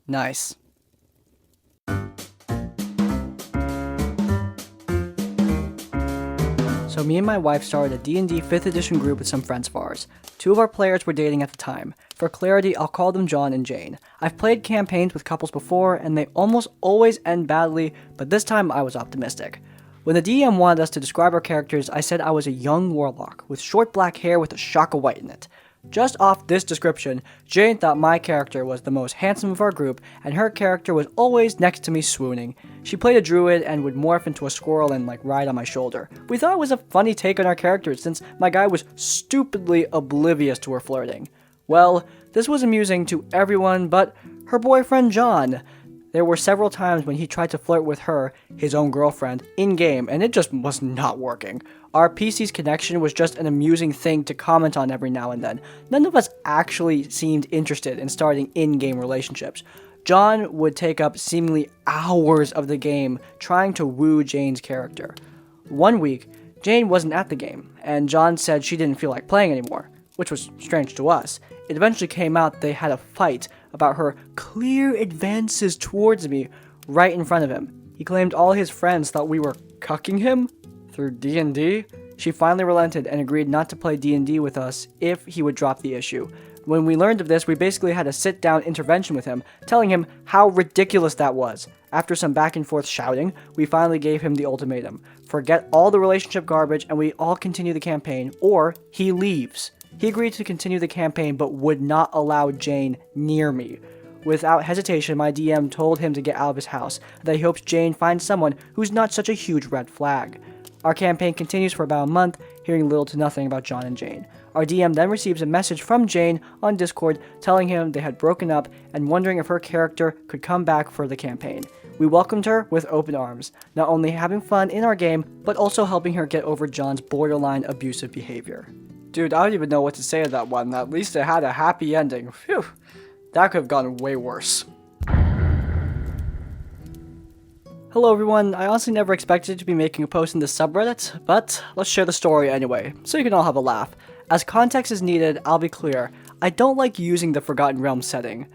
Nice. So me and my wife started a D&D 5th edition group with some friends of ours. Two of our players were dating at the time. For clarity, I'll call them John and Jane. I've played campaigns with couples before, and they almost always end badly, but this time I was optimistic. When the DM wanted us to describe our characters, I said I was a young warlock, with short black hair with a shock of white in it. Just off this description, Jane thought my character was the most handsome of our group, and her character was always next to me swooning. She played a druid and would morph into a squirrel and ride on my shoulder. We thought it was a funny take on our characters since my guy was stupidly oblivious to her flirting. Well, this was amusing to everyone but her boyfriend John. There were several times when he tried to flirt with her, his own girlfriend, in-game, and it just was not working. Our PC's connection was just an amusing thing to comment on every now and then. None of us actually seemed interested in starting in-game relationships. John would take up seemingly hours of the game trying to woo Jane's character. One week, Jane wasn't at the game, and John said she didn't feel like playing anymore, which was strange to us. It eventually came out they had a fight about her clear advances towards me right in front of him. He claimed all his friends thought we were cucking him through D&D. She finally relented and agreed not to play D&D with us if he would drop the issue. When we learned of this, we basically had a sit-down intervention with him, telling him how ridiculous that was. After some back and forth shouting, we finally gave him the ultimatum. Forget all the relationship garbage and we all continue the campaign, or he leaves. He agreed to continue the campaign but would not allow Jane near me. Without hesitation, my DM told him to get out of his house, that he hopes Jane finds someone who's not such a huge red flag. Our campaign continues for about a month, hearing little to nothing about John and Jane. Our DM then receives a message from Jane on Discord telling him they had broken up and wondering if her character could come back for the campaign. We welcomed her with open arms, not only having fun in our game, but also helping her get over John's borderline abusive behavior. Dude, I don't even know what to say to that one. At least it had a happy ending. Phew. That could have gone way worse. Hello everyone, I honestly never expected to be making a post in this subreddit, but let's share the story anyway, so you can all have a laugh. As context is needed, I'll be clear, I don't like using the Forgotten Realms setting.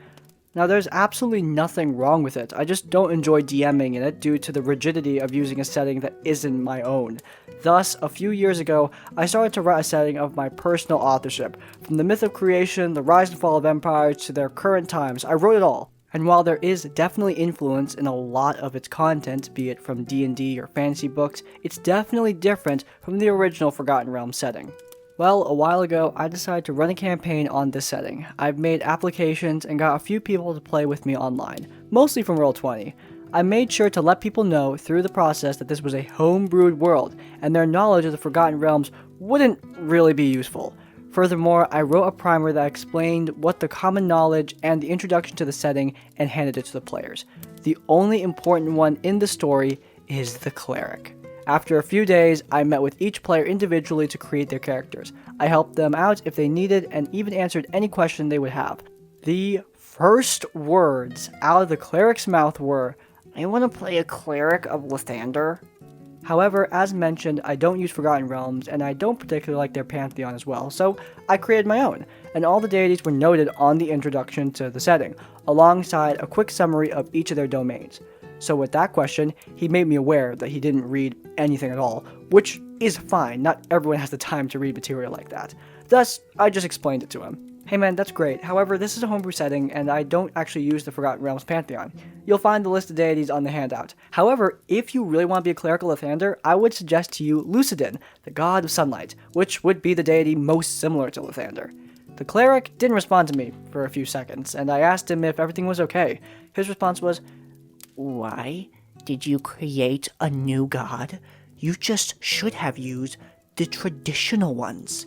Now there's absolutely nothing wrong with it, I just don't enjoy DMing in it due to the rigidity of using a setting that isn't my own. Thus, a few years ago, I started to write a setting of my personal authorship. From the myth of creation, the rise and fall of empires, to their current times, I wrote it all. And while there is definitely influence in a lot of its content, be it from D&D or fantasy books, it's definitely different from the original Forgotten Realms setting. Well, a while ago, I decided to run a campaign on this setting. I've made applications and got a few people to play with me online, mostly from Roll20. I made sure to let people know through the process that this was a homebrewed world, and their knowledge of the Forgotten Realms wouldn't really be useful. Furthermore, I wrote a primer that explained what the common knowledge and the introduction to the setting and handed it to the players. The only important one in the story is the cleric. After a few days, I met with each player individually to create their characters. I helped them out if they needed and even answered any question they would have. The first words out of the cleric's mouth were, "I want to play a cleric of Lathander." However, as mentioned, I don't use Forgotten Realms, and I don't particularly like their pantheon as well, so I created my own, and all the deities were noted on the introduction to the setting, alongside a quick summary of each of their domains. So with that question, he made me aware that he didn't read anything at all, which is fine, not everyone has the time to read material like that. Thus, I just explained it to him. Hey man, that's great, however, this is a homebrew setting, and I don't actually use the Forgotten Realms pantheon. You'll find the list of deities on the handout. However, if you really want to be a cleric of Lathander, I would suggest to you Lucidin, the god of sunlight, which would be the deity most similar to Lathander. The cleric didn't respond to me for a few seconds, and I asked him if everything was okay. His response was, "Why did you create a new god? You just should have used the traditional ones."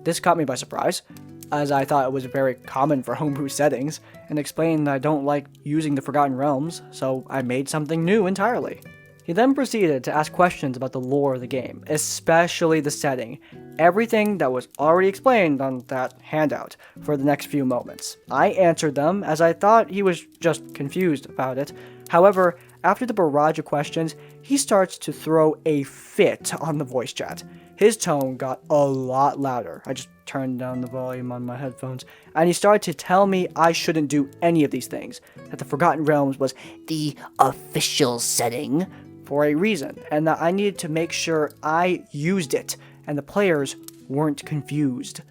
This caught me by surprise, as I thought it was very common for homebrew settings, and explained that I don't like using the Forgotten Realms, so I made something new entirely. He then proceeded to ask questions about the lore of the game, especially the setting, everything that was already explained on that handout for the next few moments. I answered them, as I thought he was just confused about it. However, after the barrage of questions, he starts to throw a fit on the voice chat. His tone got a lot louder. I just turned down the volume on my headphones, and he started to tell me I shouldn't do any of these things, that the Forgotten Realms was the official setting for a reason, and that I needed to make sure I used it, and the players weren't confused.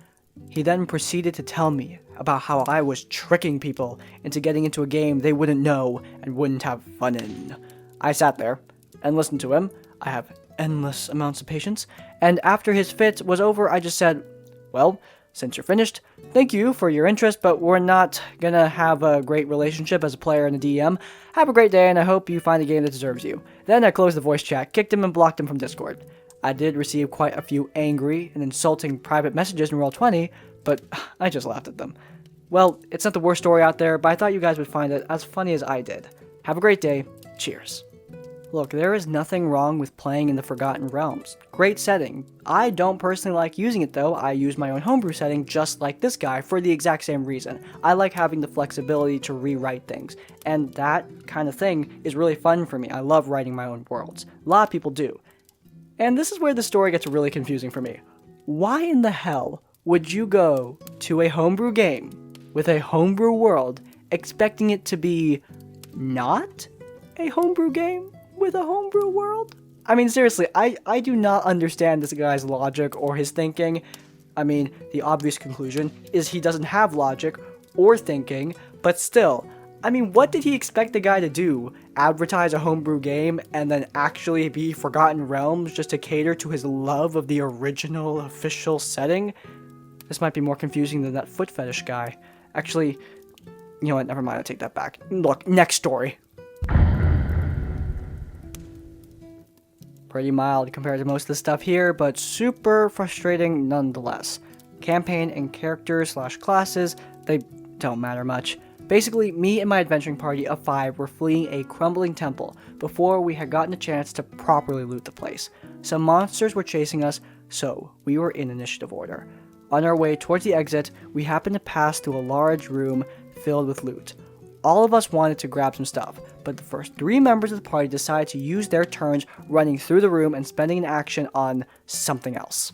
He then proceeded to tell me about how I was tricking people into getting into a game they wouldn't know and wouldn't have fun in. I sat there and listened to him. I have endless amounts of patience, and after his fit was over, I just said, well, since you're finished, thank you for your interest, but we're not gonna have a great relationship as a player and a DM. Have a great day, and I hope you find a game that deserves you. Then I closed the voice chat, kicked him, and blocked him from Discord. I did receive quite a few angry and insulting private messages in Roll20, but I just laughed at them. Well, it's not the worst story out there, but I thought you guys would find it as funny as I did. Have a great day. Cheers. Look, there is nothing wrong with playing in the Forgotten Realms. Great setting. I don't personally like using it though. I use my own homebrew setting just like this guy for the exact same reason. I like having the flexibility to rewrite things, and that kind of thing is really fun for me. I love writing my own worlds. A lot of people do. And this is where the story gets really confusing for me. Why in the hell would you go to a homebrew game with a homebrew world expecting it to be not a homebrew game with a homebrew world? I mean, seriously, I do not understand this guy's logic or his thinking. I mean, the obvious conclusion is he doesn't have logic or thinking, but still, I mean, what did he expect the guy to do? Advertise a homebrew game and then actually be Forgotten Realms just to cater to his love of the original official setting? This might be more confusing than that foot fetish guy. Actually, you know what, never mind, I take that back. Look, next story. Pretty mild compared to most of the stuff here, but super frustrating nonetheless. Campaign and characters/classes, they don't matter much. Basically, me and my adventuring party of 5 were fleeing a crumbling temple before we had gotten a chance to properly loot the place. Some monsters were chasing us, so we were in initiative order. On our way towards the exit, we happened to pass through a large room filled with loot. All of us wanted to grab some stuff, but the first 3 members of the party decided to use their turns running through the room and spending an action on something else.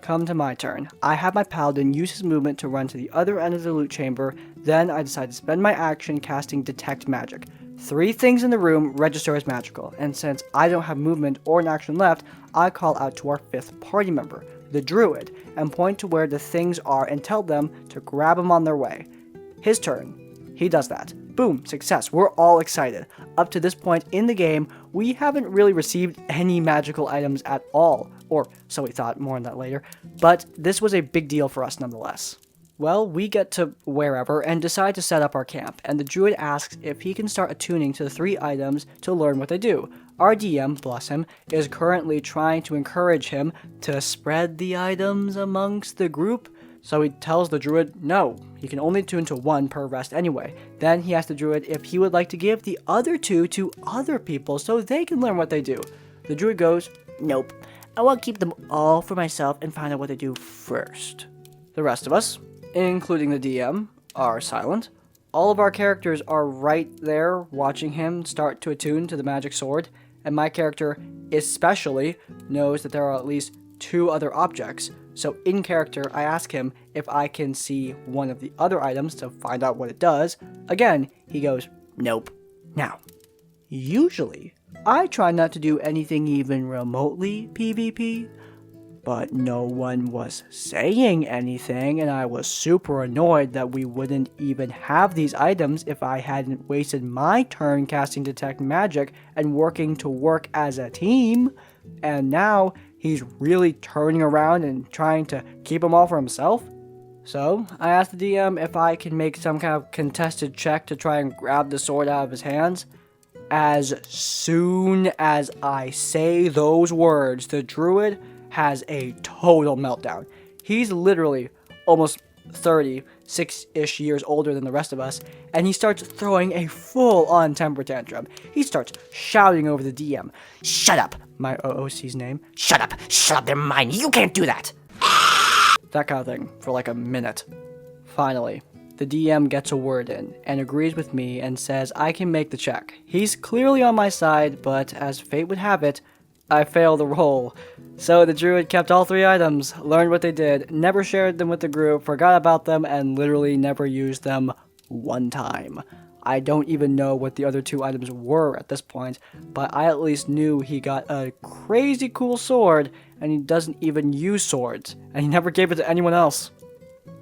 Come to my turn. I have my paladin use his movement to run to the other end of the loot chamber, then I decide to spend my action casting Detect Magic. 3 things in the room register as magical, and since I don't have movement or an action left, I call out to our 5th party member, the druid, and point to where the things are and tell them to grab them on their way. His turn. He does that. Boom, success. We're all excited. Up to this point in the game, we haven't really received any magical items at all, or so we thought, more on that later, but this was a big deal for us nonetheless. Well, we get to wherever and decide to set up our camp, and the druid asks if he can start attuning to the 3 items to learn what they do. Our DM, bless him, is currently trying to encourage him to spread the items amongst the group, so he tells the druid no, he can only tune to 1 per rest anyway. Then he asks the druid if he would like to give the other 2 to other people so they can learn what they do. The druid goes, nope, I want to keep them all for myself and find out what they do first. The rest of us, including the DM, are silent. All of our characters are right there watching him start to attune to the magic sword, and my character especially knows that there are at least 2 other objects. So in character, I ask him if I can see one of the other items to find out what it does. Again, he goes, nope. Now, usually, I try not to do anything even remotely PvP, but no one was saying anything, and I was super annoyed that we wouldn't even have these items if I hadn't wasted my turn casting Detect Magic and working as a team, and now he's really turning around and trying to keep them all for himself. So, I asked the DM if I can make some kind of contested check to try and grab the sword out of his hands. As soon as I say those words, the druid has a total meltdown. He's literally almost 36-ish years older than the rest of us, and he starts throwing a full-on temper tantrum. He starts shouting over the DM, "Shut up!" My OOC's name. Shut up, they're mine, you can't do that! That kind of thing, for like a minute. Finally, the DM gets a word in, and agrees with me and says I can make the check. He's clearly on my side, but as fate would have it, I failed the roll. So the druid kept all 3 items, learned what they did, never shared them with the group, forgot about them, and literally never used them one time. I don't even know what the other 2 items were at this point, but I at least knew he got a crazy cool sword, and he doesn't even use swords, and he never gave it to anyone else.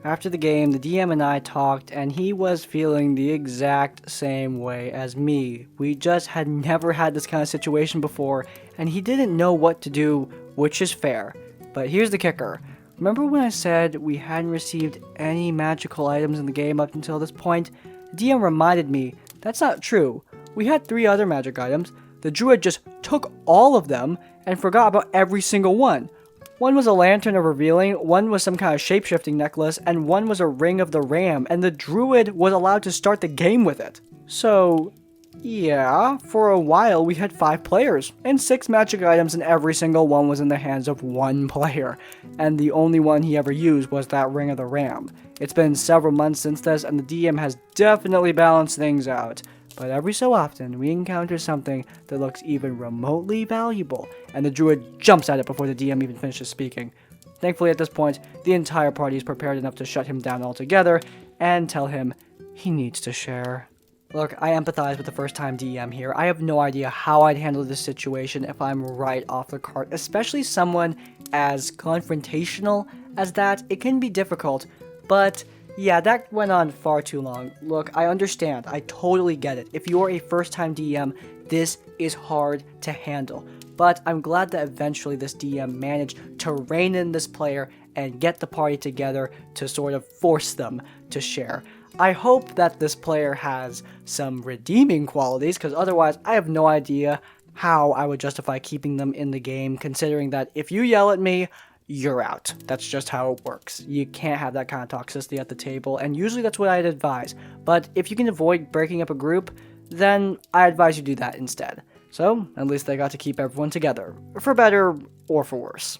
After the game, the DM and I talked, and he was feeling the exact same way as me. We just had never had this kind of situation before, and he didn't know what to do, which is fair. But here's the kicker. Remember when I said we hadn't received any magical items in the game up until this point? The DM reminded me that's not true. We had 3 other magic items. The druid just took all of them and forgot about every single one. One was a lantern of revealing, one was some kind of shape-shifting necklace, and one was a ring of the ram, and the druid was allowed to start the game with it. So, yeah, for a while we had 5 players, and 6 magic items, and every single one was in the hands of 1 player, and the only one he ever used was that ring of the ram. It's been several months since this, and the DM has definitely balanced things out. But every so often, we encounter something that looks even remotely valuable, and the druid jumps at it before the DM even finishes speaking. Thankfully, at this point, the entire party is prepared enough to shut him down altogether and tell him he needs to share. Look, I empathize with the first-time DM here. I have no idea how I'd handle this situation if I'm right off the cart, especially someone as confrontational as that. It can be difficult, but yeah, that went on far too long. Look, I understand. I totally get it. If you're a first-time DM, this is hard to handle. But I'm glad that eventually this DM managed to rein in this player and get the party together to sort of force them to share. I hope that this player has some redeeming qualities, because otherwise I have no idea how I would justify keeping them in the game, considering that if you yell at me, you're out. That's just how it works. You can't have that kind of toxicity at the table, and usually that's what I'd advise. But if you can avoid breaking up a group, then I advise you do that instead. So, at least they got to keep everyone together. For better or for worse.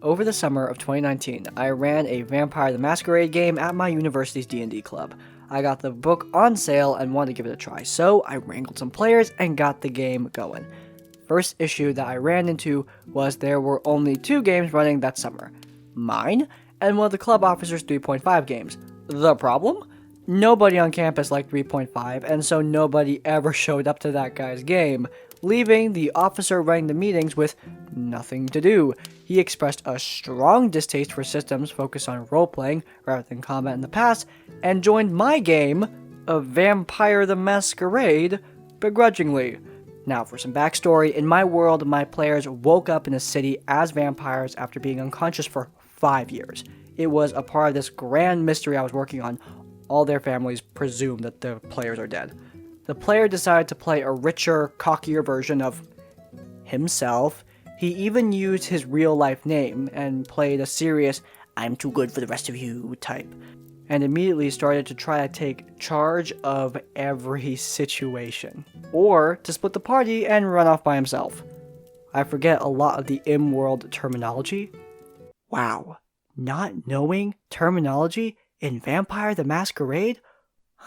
Over the summer of 2019, I ran a Vampire the Masquerade game at my university's D&D club. I got the book on sale and wanted to give it a try, so I wrangled some players and got the game going. First issue that I ran into was there were only 2 games running that summer. Mine, and one of the club officer's 3.5 games. The problem? Nobody on campus liked 3.5, and so nobody ever showed up to that guy's game, leaving the officer running the meetings with nothing to do. He expressed a strong distaste for systems focused on role-playing rather than combat in the past, and joined my game, a Vampire the Masquerade, begrudgingly. Now, for some backstory, in my world, my players woke up in a city as vampires after being unconscious for 5 years. It was a part of this grand mystery I was working on. All their families presume that the players are dead. The player decided to play a richer, cockier version of himself. He even used his real-life name and played a serious, "I'm too good for the rest of you" type, and immediately started to try to take charge of every situation, or to split the party and run off by himself. I forget a lot of the in-world terminology. Wow, not knowing terminology in Vampire the Masquerade?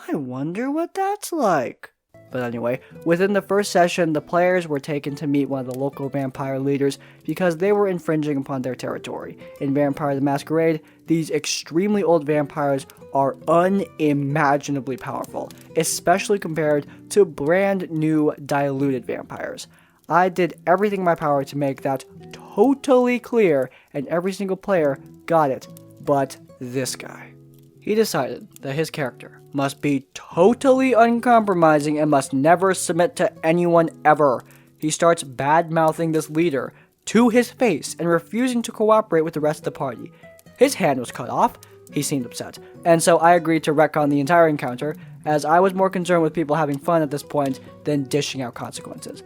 I wonder what that's like. But anyway, within the first session, the players were taken to meet one of the local vampire leaders because they were infringing upon their territory. In Vampire the Masquerade, these extremely old vampires are unimaginably powerful, especially compared to brand new diluted vampires. I did everything in my power to make that totally clear, and every single player got it, but this guy. He decided that his character must be totally uncompromising and must never submit to anyone ever. He starts bad-mouthing this leader to his face and refusing to cooperate with the rest of the party. His hand was cut off. He seemed upset, and so I agreed to retcon the entire encounter, as I was more concerned with people having fun at this point than dishing out consequences.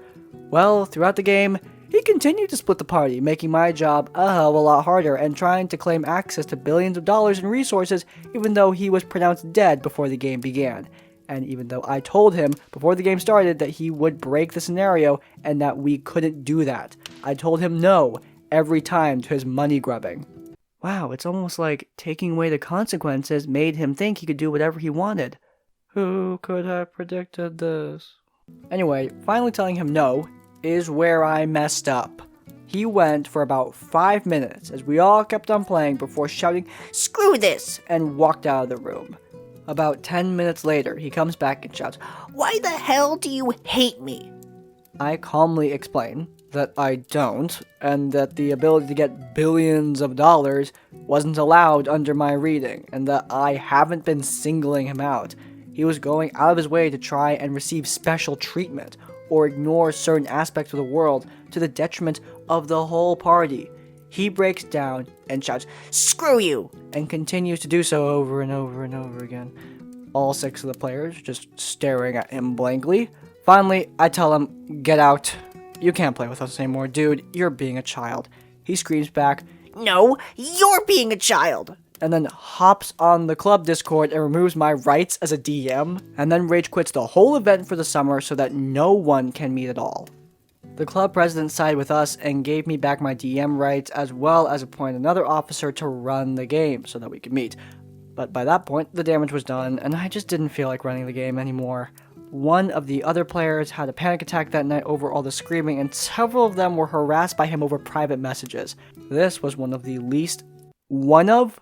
Well, throughout the game, he continued to split the party, making my job a hell of a lot harder and trying to claim access to billions of dollars in resources even though he was pronounced dead before the game began. And even though I told him before the game started that he would break the scenario and that we couldn't do that, I told him no every time to his money grubbing. Wow, it's almost like taking away the consequences made him think he could do whatever he wanted. Who could have predicted this? Anyway, finally telling him no is where I messed up. He went for about 5 minutes as we all kept on playing before shouting, "Screw this!" and walked out of the room. About 10 minutes later, he comes back and shouts, "Why the hell do you hate me?" I calmly explain that I don't, and that the ability to get billions of dollars wasn't allowed under my reading, and that I haven't been singling him out. He was going out of his way to try and receive special treatment, or ignore certain aspects of the world to the detriment of the whole party. He breaks down and shouts, "Screw you!" and continues to do so over and over and over again. All 6 of the players just staring at him blankly. Finally, I tell him, "Get out. You can't play with us anymore, dude. You're being a child." He screams back, "No, you're being a child!" and then hops on the club Discord and removes my rights as a DM, and then rage quits the whole event for the summer so that no one can meet at all. The club president sided with us and gave me back my DM rights, as well as appointed another officer to run the game so that we could meet. But by that point, the damage was done, and I just didn't feel like running the game anymore. One of the other players had a panic attack that night over all the screaming, and several of them were harassed by him over private messages. This was one of the least... What's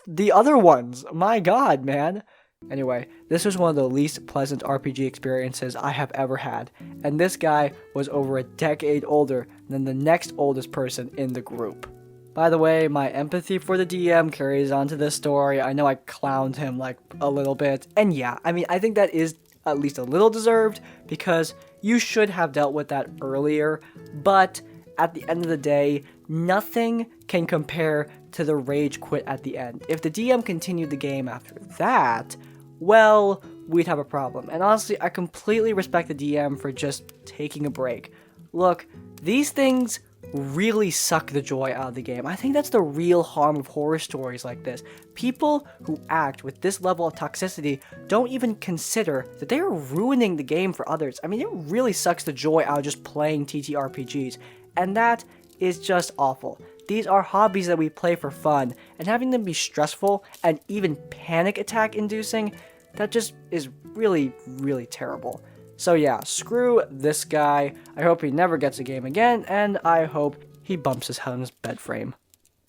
the other ones? My god, man. Anyway, this was one of the least pleasant RPG experiences I have ever had, and this guy was over a decade older than the next oldest person in the group. By the way, my empathy for the DM carries on to this story. I know I clowned him like a little bit, and yeah, I mean, I think that is at least a little deserved, because you should have dealt with that earlier, but at the end of the day, nothing can compare to the rage quit at the end. If the DM continued the game after that, well, we'd have a problem. And honestly, I completely respect the DM for just taking a break. Look, these things really suck the joy out of the game. I think that's the real harm of horror stories like this. People who act with this level of toxicity don't even consider that they are ruining the game for others. I mean, it really sucks the joy out of just playing TTRPGs. And that is just awful. These are hobbies that we play for fun, and having them be stressful and even panic attack inducing, that just is really, really terrible. So yeah, screw this guy. I hope he never gets a game again, and I hope he bumps his head on his bed frame.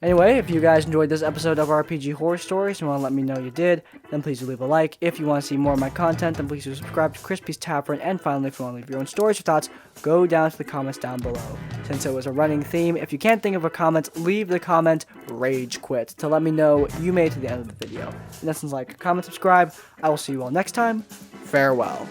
Anyway, if you guys enjoyed this episode of RPG Horror Stories and want to let me know you did, then please do leave a like. If you want to see more of my content, then please do subscribe to Crispy's Tavern. And finally, if you want to leave your own stories or thoughts, go down to the comments down below. Since it was a running theme, if you can't think of a comment, leave the comment "Rage Quit" to let me know you made it to the end of the video. In essence, like, comment, subscribe. I will see you all next time. Farewell.